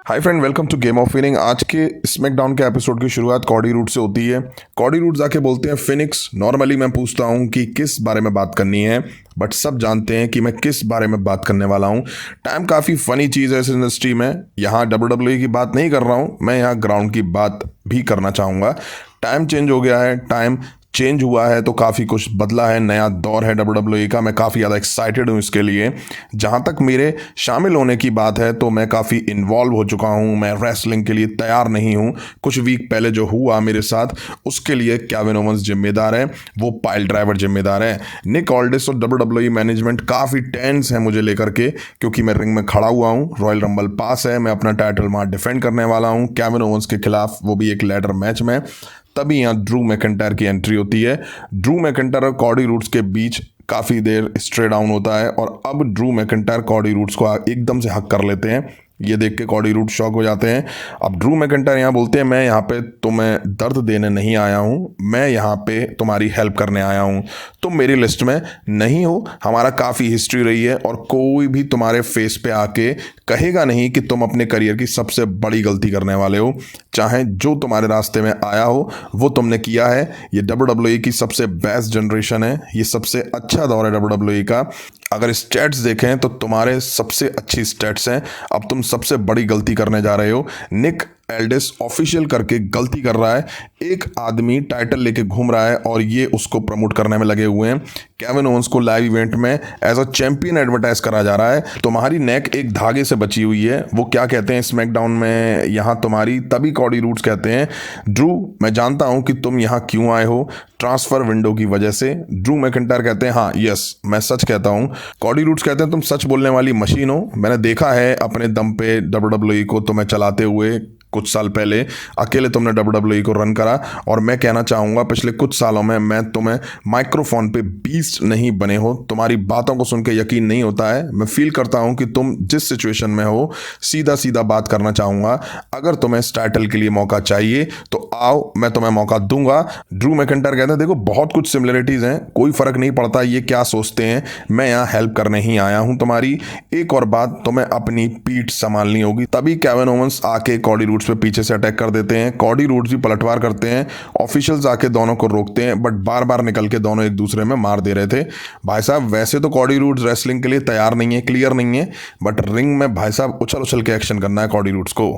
Hi friend, welcome to game of winning. आज के SmackDown के एपिसोड की शुरुआत कॉडी रूड से होती है। कॉडी रूड जाके बोलते हैं फिनिक्स। नॉर्मली मैं पूछता हूँ कि किस बारे में बात करनी है, बट सब जानते हैं कि मैं किस बारे में बात करने वाला हूँ। टाइम काफ़ी फनी चीज़ है इस इंडस्ट्री में। यहाँ WWE की बात नहीं कर रहा हूँ, मैं यहाँ ग्राउंड की बात भी करना चाहूँगा। टाइम चेंज हो गया है, टाइम चेंज हुआ है तो काफ़ी कुछ बदला है, नया दौर है WWE का। मैं काफ़ी ज़्यादा एक्साइटेड हूँ इसके लिए। जहाँ तक मेरे शामिल होने की बात है तो मैं काफ़ी इन्वॉल्व हो चुका हूँ। मैं रेसलिंग के लिए तैयार नहीं हूँ। कुछ वीक पहले जो हुआ मेरे साथ, उसके लिए केविन ओवंस जिम्मेदार है, वो पाइल ड्राइवर जिम्मेदार है। निक ऑल्डिस और WWE मैनेजमेंट काफ़ी टेंस है मुझे लेकर के, क्योंकि मैं रिंग में खड़ा हुआ हूँ। रॉयल रंबल पास है, मैं अपना टाइटल वहाँ डिफेंड करने वाला हूँ केविन ओवंस के खिलाफ, वो भी एक लैडर मैच में। तभी यहाँ ड्रू मैकिंटायर की एंट्री होती है। ड्रू मैकिंटायर और कॉडी रूड्स के बीच काफ़ी देर स्ट्रे डाउन होता है और अब ड्रू मैकिंटायर कॉडी रूड्स को एकदम से हक कर लेते हैं। ये देख के कॉडी रूड्स शॉक हो जाते हैं। अब ड्रू मैकिंटायर यहाँ बोलते हैं, मैं यहाँ पे तुम्हें दर्द देने नहीं आया हूँ, मैं यहाँ पे तुम्हारी हेल्प करने आया हूँ। तुम मेरी लिस्ट में नहीं हो, हमारा काफ़ी हिस्ट्री रही है और कोई भी तुम्हारे फेस पे आके कहेगा नहीं कि तुम अपने करियर की सबसे बड़ी गलती करने वाले हो। चाहे जो तुम्हारे रास्ते में आया हो वो तुमने किया है। ये WWE की सबसे बेस्ट जनरेशन है, ये सबसे अच्छा दौर है WWE का। अगर स्टैट्स देखें तो तुम्हारे सबसे अच्छी स्टैट्स हैं। अब तुम सबसे बड़ी गलती करने जा रहे हो। निक एल्डिस ऑफिशियल करके गलती कर रहा है। एक आदमी टाइटल लेके घूम रहा है और ये उसको प्रमोट करने में लगे हुए हैं। केविन ओवंस को लाइव इवेंट में एज अ चैंपियन एडवर्टाइज करा जा रहा है। तुम्हारी नेक एक धागे से बची हुई है। वो क्या कहते हैं स्मैकडाउन में, यहाँ तुम्हारी, तभी कॉडी रूड्स कहते हैं, ड्रू मैं जानता हूँ कि तुम यहाँ क्यों आए हो, ट्रांसफर विंडो की वजह से। ड्रू मैकिंटायर कहते हैं, हाँ यस मैं सच कहता हूँ। कॉडी रूड्स कहते हैं, तुम सच बोलने वाली मशीन हो। मैंने देखा है अपने दम पे WWE को तुम्हें चलाते हुए। कुछ साल पहले अकेले तुमने WWE को रन करा और मैं कहना चाहूँगा पिछले कुछ सालों में मैं तुम्हें माइक्रोफोन पे बीस्ट नहीं बने हो। तुम्हारी बातों को सुन के यकीन नहीं होता है। मैं फील करता हूँ कि तुम जिस सिचुएशन में हो, सीधा सीधा बात करना चाहूँगा। अगर तुम्हें इस टाइटल के लिए मौका चाहिए तो आओ, मैं तुम्हें मौका दूंगा। ड्रू मैकिंटायर कहते हैं, देखो बहुत कुछ सिमिलरिटीज़ हैं, कोई फ़र्क नहीं पड़ता ये क्या सोचते हैं, मैं यहाँ हेल्प करने ही आया हूँ तुम्हारी। एक और बात, तुम्हें अपनी पीठ संभालनी होगी। तभी केविन ओवंस आके कॉडी रूड्स पे पीछे से अटैक कर देते हैं। कॉडी रूड्स भी पलटवार करते हैं। ऑफिशियल्स आके दोनों को रोकते हैं, बट बार बार निकल के दोनों एक दूसरे में मार दे रहे थे। भाई साहब वैसे तो कॉडी रूड्स रेसलिंग के लिए तैयार नहीं है, क्लियर नहीं है, बट रिंग में भाई साहब उछल उछल के एक्शन करना है कॉडी रूड्स को।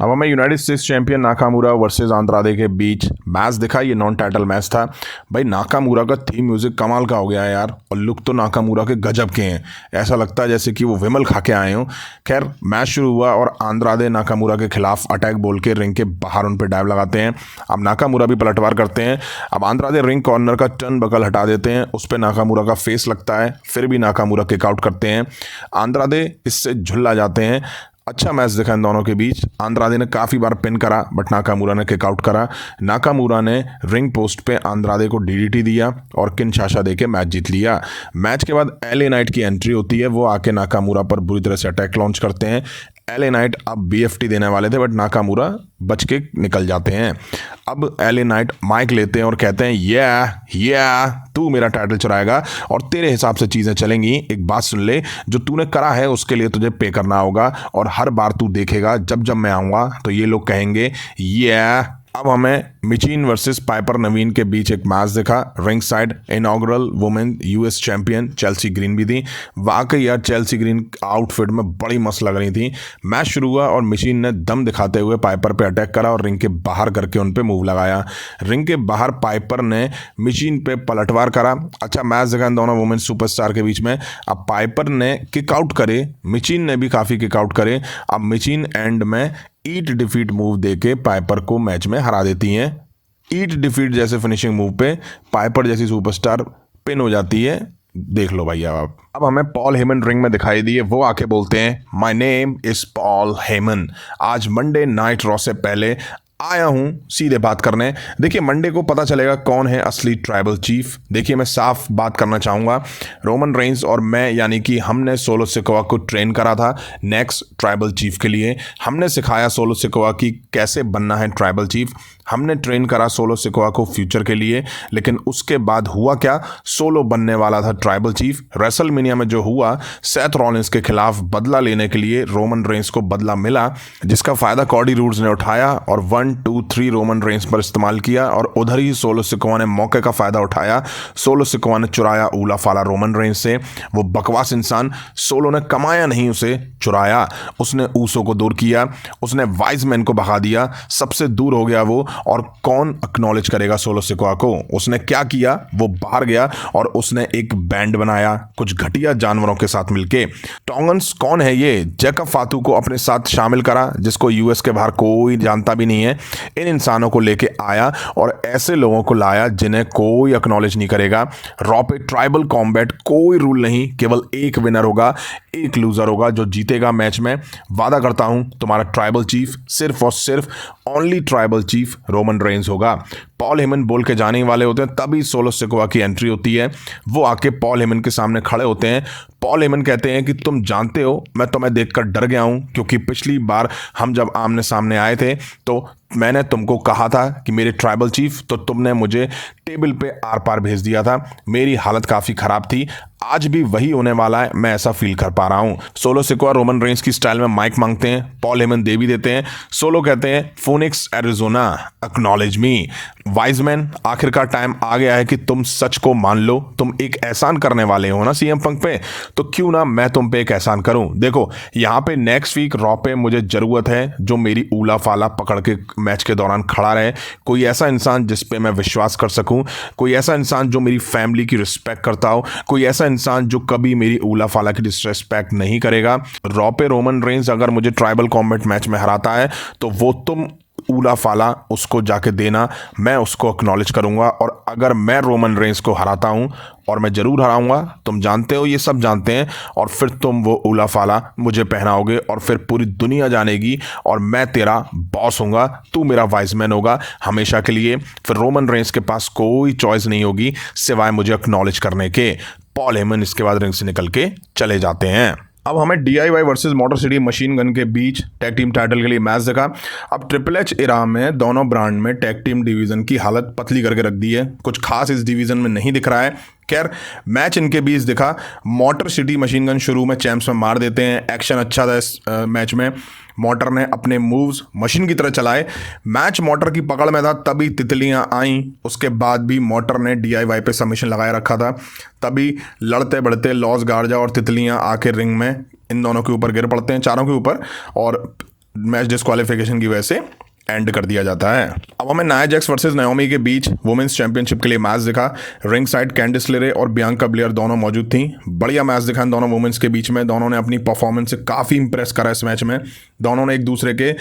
अब हमें United States champion Nakamura versus Andrade के बीच मैच दिखा। ये नॉन टाइटल मैच था। भाई नाकामुरा का थीम म्यूजिक कमाल का हो गया है यार, और लुक तो नाकामुरा के गजब के हैं। ऐसा लगता है जैसे कि वो विमल खा के आए हों। खैर मैच शुरू हुआ और आंद्रादे नाकामुरा के खिलाफ अटैक बोल के रिंग के बाहर उन पर डाइव लगाते हैं। अब नाकामुरा भी पलटवार करते हैं। अब आंद्रादे रिंग कॉर्नर का टर्न बकल हटा देते हैं, उस पर नाकामुरा का फेस लगता है, फिर भी नाकामुरा किक आउट करते हैं। आंद्रादे इससे झुल्ला जाते हैं। अच्छा मैच दिखा इन दोनों के बीच। आंद्रादे ने काफ़ी बार पिन करा बट नाकामुरा ने किक आउट करा। नाकामुरा ने रिंग पोस्ट पे आंद्रादे को डीडीटी दिया और किनशासा दे के मैच जीत लिया। मैच के बाद एलए नाइट की एंट्री होती है। वो आके नाकामुरा पर बुरी तरह से अटैक लॉन्च करते हैं। एलए नाइट अब बीएफटी देने वाले थे बट नाकामुरा बच के निकल जाते हैं। अब एलए नाइट माइक लेते हैं और कहते हैं, या तू मेरा टाइटल चुराएगा और तेरे हिसाब से चीज़ें चलेंगी। एक बात सुन ले, जो तूने करा है उसके लिए तुझे पे करना होगा, और हर बार तू देखेगा जब जब मैं आऊँगा तो ये लोग कहेंगे या। अब हमें मिचीन वर्सेस पाइपर नवीन के बीच एक मैच दिखा। Ring side inaugural women US champion Chelsea green भी थी। वाकई यार चेल्सी ग्रीन आउटफिट में बड़ी मस्त लग रही थी। मैच शुरू हुआ और मिचीन ने दम दिखाते हुए पाइपर पे अटैक करा और रिंग के बाहर करके उन पे मूव लगाया। रिंग के बाहर पाइपर ने मिचीन पे पलटवार करा। अच्छा मैच दिखा इन दोनों वुमेन सुपरस्टार के बीच में। अब पाइपर ने किक आउट करे, मिचीन ने भी काफ़ी किक आउट करे। अब मिचीन एंड में ईट डिफीट मूव देके पाइपर को मैच में हरा देती हैं। ईट डिफीट जैसे फिनिशिंग मूव पे पाइपर जैसी सुपरस्टार पिन हो जाती है। देख लो भैया आप। अब हमें पॉल हेमन रिंग में दिखाई दिए। वो आके बोलते हैं, my name is Paul Heyman. आज मंडे नाइट रॉ से पहले आया हूं सीधे बात करने। देखिए मंडे को पता चलेगा कौन है असली ट्राइबल चीफ। देखिए मैं साफ बात करना चाहूँगा, रोमन रेंस और मैं यानी कि हमने सोलो सिकोआ को ट्रेन करा था नेक्स्ट ट्राइबल चीफ के लिए। हमने सिखाया सोलो सिकोआ की कैसे बनना है ट्राइबल चीफ। हमने ट्रेन करा सोलो सिकोआ को फ्यूचर के लिए, लेकिन उसके बाद हुआ क्या, सोलो बनने वाला था ट्राइबल चीफ। रेसलमेनिया में जो हुआ, सेथ रॉलिंस के खिलाफ बदला लेने के लिए रोमन रेंस को बदला मिला, जिसका फायदा कॉडी रूड्स ने उठाया और 1 2 3 रोमन रेंस पर इस्तेमाल किया। और उधर ही सोलो सिकोआ ने मौके का फायदा उठाया। सोलो सिकोआ ने चुराया ऊला फाला रोमन रेंस से। वो बकवास इंसान, सोलो ने कमाया नहीं, उसे चुराया। उसने ऊसो को दूर किया, उसने वाइजमैन को भगा दिया, सबसे दूर हो गया वो। और कौन एक्नॉलेज करेगा सोलो सिकोआ को? उसने क्या किया, वो बाहर गया और उसने एक बैंड बनाया कुछ घटिया जानवरों के साथ मिलके। टोंगन्स कौन है ये? जैकब फातू को अपने साथ शामिल करा, जिसको यूएस के बाहर कोई जानता भी नहीं है। इन इंसानों को लेके आया और ऐसे लोगों को लाया जिन्हें कोई एक्नॉलेज नहीं करेगा। रॉ पे ट्राइबल कॉम्बैट, कोई रूल नहीं, केवल एक विनर होगा, एक लूजर होगा। जो जीतेगा मैच में, वादा करता हूं, तुम्हारा ट्राइबल चीफ सिर्फ और सिर्फ only tribal chief Roman Reigns होगा। पॉल हेमन बोल के जाने वाले होते हैं, तभी सोलो सिकोआ की एंट्री होती है। वो आके पॉल हेमन के सामने खड़े होते हैं। पॉल हेमन कहते हैं कि तुम जानते हो, मैं तुम्हें देखकर डर गया हूं, क्योंकि पिछली बार हम जब आमने सामने आए थे तो मैंने तुमको कहा था कि मेरे ट्राइबल चीफ, तो तुमने मुझे टेबल पे आर पार भेज दिया था। मेरी हालत काफ़ी ख़राब थी, आज भी वही होने वाला है, मैं ऐसा फील कर पा रहा हूं। सोलो सिकोआ रोमन रेंस की स्टाइल में माइक मांगते हैं, पॉल हेमन दे भी देते हैं। सोलो कहते हैं, फोनिक्स एरिजोना एक्नॉलेज मी। वाइजमैन, आखिरकार टाइम आ गया है कि तुम सच को मान लो। तुम एक एहसान करने वाले हो ना सीएम पंक पे, तो क्यों ना मैं तुम पे एक एहसान करूं। देखो, यहाँ पे नेक्स्ट वीक रॉ पे मुझे ज़रूरत है जो मेरी ऊला फाला पकड़ के मैच के दौरान खड़ा रहे। कोई ऐसा इंसान जिस पे मैं विश्वास कर सकूं, कोई ऐसा इंसान जो मेरी फैमिली की रिस्पेक्ट करता हो, कोई ऐसा इंसान जो कभी मेरी ऊला फाला की डिसरेस्पेक्ट नहीं करेगा। रॉ पे रोमन रेंस अगर मुझे ट्राइबल कॉम्बैट मैच में हराता है तो वो तुम ऊला फाला उसको जाके देना, मैं उसको एक्नॉलेज करूंगा। और अगर मैं रोमन रेंस को हराता हूं, और मैं ज़रूर हराऊंगा, तुम जानते हो, ये सब जानते हैं, और फिर तुम वो ऊला फाला मुझे पहनाओगे और फिर पूरी दुनिया जानेगी और मैं तेरा बॉस होऊंगा, तू मेरा वाइजमैन होगा हमेशा के लिए। फिर रोमन रेंस के पास कोई चॉइस नहीं होगी सिवाय मुझे एक्नॉलेज करने के। पॉल हेमन इसके बाद रिंग से निकल के चले जाते हैं। अब हमें DIY versus motor city machine gun के बीच टैग टीम टाइटल के लिए मैच दिखा। अब ट्रिपल एच इरा में दोनों ब्रांड में टैग टीम डिवीज़न की हालत पतली करके रख दी है। कुछ खास इस डिवीज़न में नहीं दिख रहा है। खैर, मैच इनके बीच दिखा। मोटर सिटी मशीन गन शुरू में चैंप्स में मार देते हैं, एक्शन अच्छा था इस मैच में। मोटर ने अपने मूव्स मशीन की तरह चलाए। मैच मोटर की पकड़ में था, तभी तितलियां आईं। उसके बाद भी मोटर ने DIY पे सबमिशन लगाए रखा था, तभी लड़ते बढ़ते लॉस गार्जा और तितलियां आके रिंग में इन दोनों के ऊपर गिर पड़ते हैं, चारों के ऊपर, और मैच डिस्क्वालिफिकेशन की वजह से एंड कर दिया जाता है। अब हमें नाया जैक्स वर्सेस नाओमी के बीच वुमेन्स चैंपियनशिप के लिए मैच दिखा। रिंग साइड कैंडिस लेरे और बियांका ब्लेयर दोनों मौजूद थी। बढ़िया मैच दिखा इन दोनों वुमेन्स के बीच में। दोनों ने अपनी परफॉर्मेंस से काफ़ी इंप्रेस करा इस मैच में। दोनों ने एक दूसरे के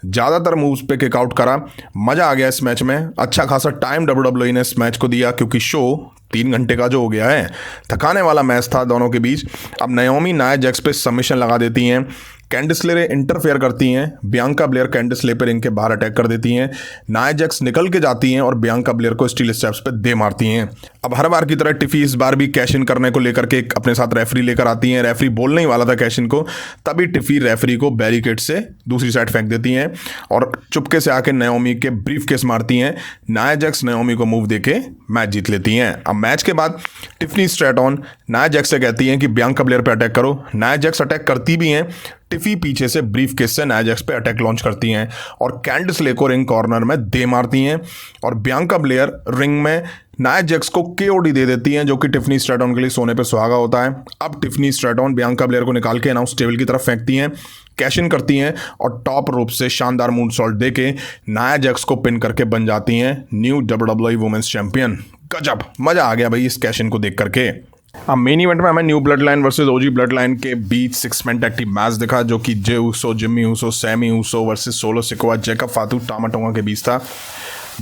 ज़्यादातर मूव्स पे किकआउट करा। मज़ा आ गया इस मैच में। अच्छा खासा टाइम WWE ने इस मैच को दिया, क्योंकि शो 3 घंटे का जो हो गया है। थकाने वाला मैच था दोनों के बीच। अब नाओमी नाया जैक्स पे सबमिशन लगा देती हैं। कैंडिस ले इंटरफेयर करती हैं। बियांका ब्लेयर कैंडिस ले पर इनके बाहर अटैक कर देती हैं। नाया जैक्स निकल के जाती हैं और बियांका ब्लेयर को स्टील स्टेप्स पे दे मारती हैं। अब हर बार की तरह टिफी इस बार भी कैश इन करने को लेकर के अपने साथ रेफरी लेकर आती हैं। रेफरी बोलने ही वाला था कैश इन को, तभी टिफी रेफरी को बैरिकेड से दूसरी साइड फेंक देती हैं और चुपके से आके नाओमी के ब्रीफ केस मारती हैं। नाया जैक्स नाओमी को मूव देके मैच जीत लेती हैं। अब मैच के बाद टिफनी स्ट्रैटन नाया जैक्स से कहती हैं कि बियांका ब्लेयर पे अटैक करो। नाया जैक्स अटैक करती भी हैं। टिफी पीछे से ब्रीफ केस से नाया जैक्स पे अटैक लॉन्च करती हैं और कैंडिस ले को रिंग कॉर्नर में दे मारती हैं और बियांका ब्लेयर रिंग में नाया जैक्स को KOD दे देती हैं, जो कि टिफनी स्ट्रैटन के लिए सोने पे सुहागा होता है। अब टिफनी स्ट्रैटन बियांका ब्लेयर को निकाल के अनाउंस टेबल की तरफ फेंकती हैं, कैश इन करती हैं और टॉप रोप से शानदार मून सॉल्ट दे के नाया जैक्स को पिन करके बन जाती हैं न्यू WWE वुमेन्स चैंपियन। गजब मजा आ गया भाई इस कैश इन को देख करके। अब मेन इवेंट में हमें new bloodline versus OG bloodline के बीच 6 मैन टैग टीम मैच दिखा, जो कि Jey Uso, Jimmy Uso, Sammy Uso versus Solo Sikoa, Jacob Fatu, Tama Tonga के बीच था।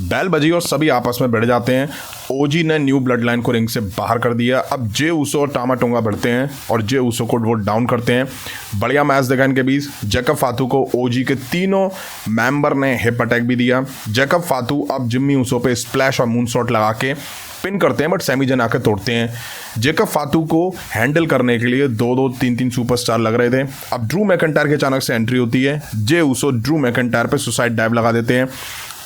बैल बजी और सभी आपस में भिड़ जाते हैं। OG ने न्यू ब्लड लाइन को रिंग से बाहर कर दिया। अब जे ऊसो और टामा टोंगा भिड़ते हैं और जे ऊसो को वो डाउन करते हैं। बढ़िया मैच देखा इनके बीच। जैकब फातू को OG के तीनों मेंबर ने हिप अटैक भी दिया। जैकब फातू अब जिम्मी ऊसो पे स्प्लैश और मून शॉट लगा के पिन करते हैं, बट सैमी जन आके तोड़ते हैं। जैकब फातू को हैंडल करने के लिए 2-2, 3-3 सुपरस्टार लग रहे थे। अब ड्रू मैकइंटायर की अचानक से एंट्री होती है। जे ऊसो ड्रू मैकइंटायर पे सुसाइड डाइव लगा देते हैं,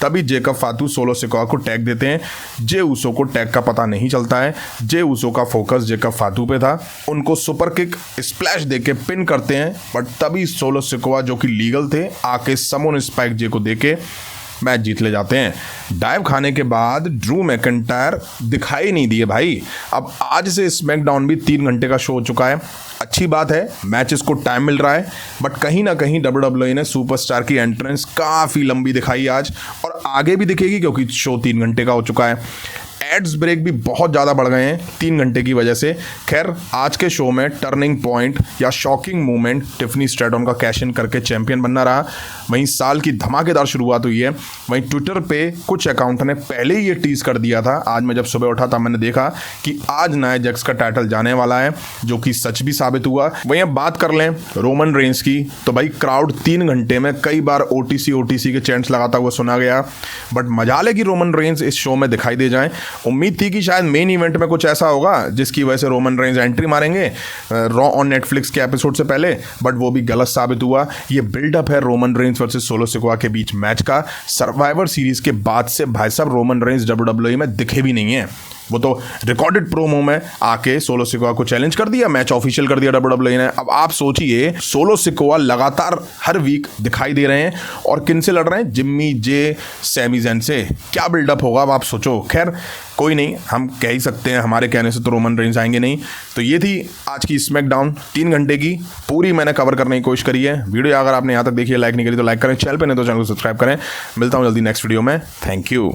तभी जेकब फातू सोलो सिकोआ को टैग देते हैं। जे उसो को टैग का पता नहीं चलता है। जे उसो का फोकस जेकब फातू पे था, उनको सुपर किक स्प्लैश देके पिन करते हैं, बट तभी सोलो सिकोआ जो कि लीगल थे आके समन स्पाइक जे को देके मैच जीत ले जाते हैं। डाइव खाने के बाद ड्रू मैकिंटायर दिखाई नहीं दिए भाई। अब आज से स्मैकडाउन भी 3 घंटे का शो हो चुका है। अच्छी बात है, मैचेस को टाइम मिल रहा है, बट कहीं ना कहीं WWE ने सुपरस्टार की एंट्रेंस काफ़ी लंबी दिखाई आज, और आगे भी दिखेगी क्योंकि शो 3 घंटे का हो चुका है। एड्स ब्रेक भी बहुत ज़्यादा बढ़ गए हैं 3 घंटे की वजह से। खैर, आज के शो में टर्निंग पॉइंट या शॉकिंग मोमेंट टिफनी स्ट्रैटन का कैश इन करके चैंपियन बनना रहा। वहीं साल की धमाकेदार शुरुआत हुई है। वहीं ट्विटर पे कुछ अकाउंट ने पहले ही ये टीज कर दिया था। आज मैं जब सुबह उठा था मैंने देखा कि आज नाया जैक्स का टाइटल जाने वाला है, जो कि सच भी साबित हुआ। वहीं अब बात कर लें रोमन रेंस की, तो भाई क्राउड 3 घंटे में कई बार ओटीसी के चैंट्स लगाता हुआ सुना गया, बट मजाल है कि रोमन रेंस इस शो में दिखाई दे जाएं। उम्मीद थी कि शायद मेन इवेंट में कुछ ऐसा होगा जिसकी वजह से रोमन रेंस एंट्री मारेंगे रॉ ऑन नेटफ्लिक्स के एपिसोड से पहले, बट वो भी गलत साबित हुआ। ये बिल्डअप है Roman Reigns versus solo Sikoa के बीच मैच का। सर्वाइवर सीरीज के बाद से भाई साहब रोमन रेंस WWE में दिखे भी नहीं है। वो तो रिकॉर्डेड प्रोमो में आके सोलो सिकोआ को चैलेंज कर दिया, मैच ऑफिशियल कर दिया WWE ने। अब आप सोचिए, सोलो सिकोआ लगातार हर वीक दिखाई दे रहे हैं, और किन से लड़ रहे हैं? जिम्मी जे, सैमी ज़ैन से। क्या बिल्डअप होगा अब आप सोचो। खैर कोई नहीं, हम कह ही सकते हैं हमारे कहने से तो रोमन रेंस आएंगे नहीं। तो ये थी आज की स्मैकडाउन 3 घंटे की, पूरी मैंने कवर करने की कोशिश करी है। वीडियो अगर आपने यहाँ तक देखी है, लाइक नहीं करी तो लाइक करें, चैनल पे नहीं तो चैनल को सब्सक्राइब करें। मिलता हूँ जल्दी नेक्स्ट वीडियो में। Thank you.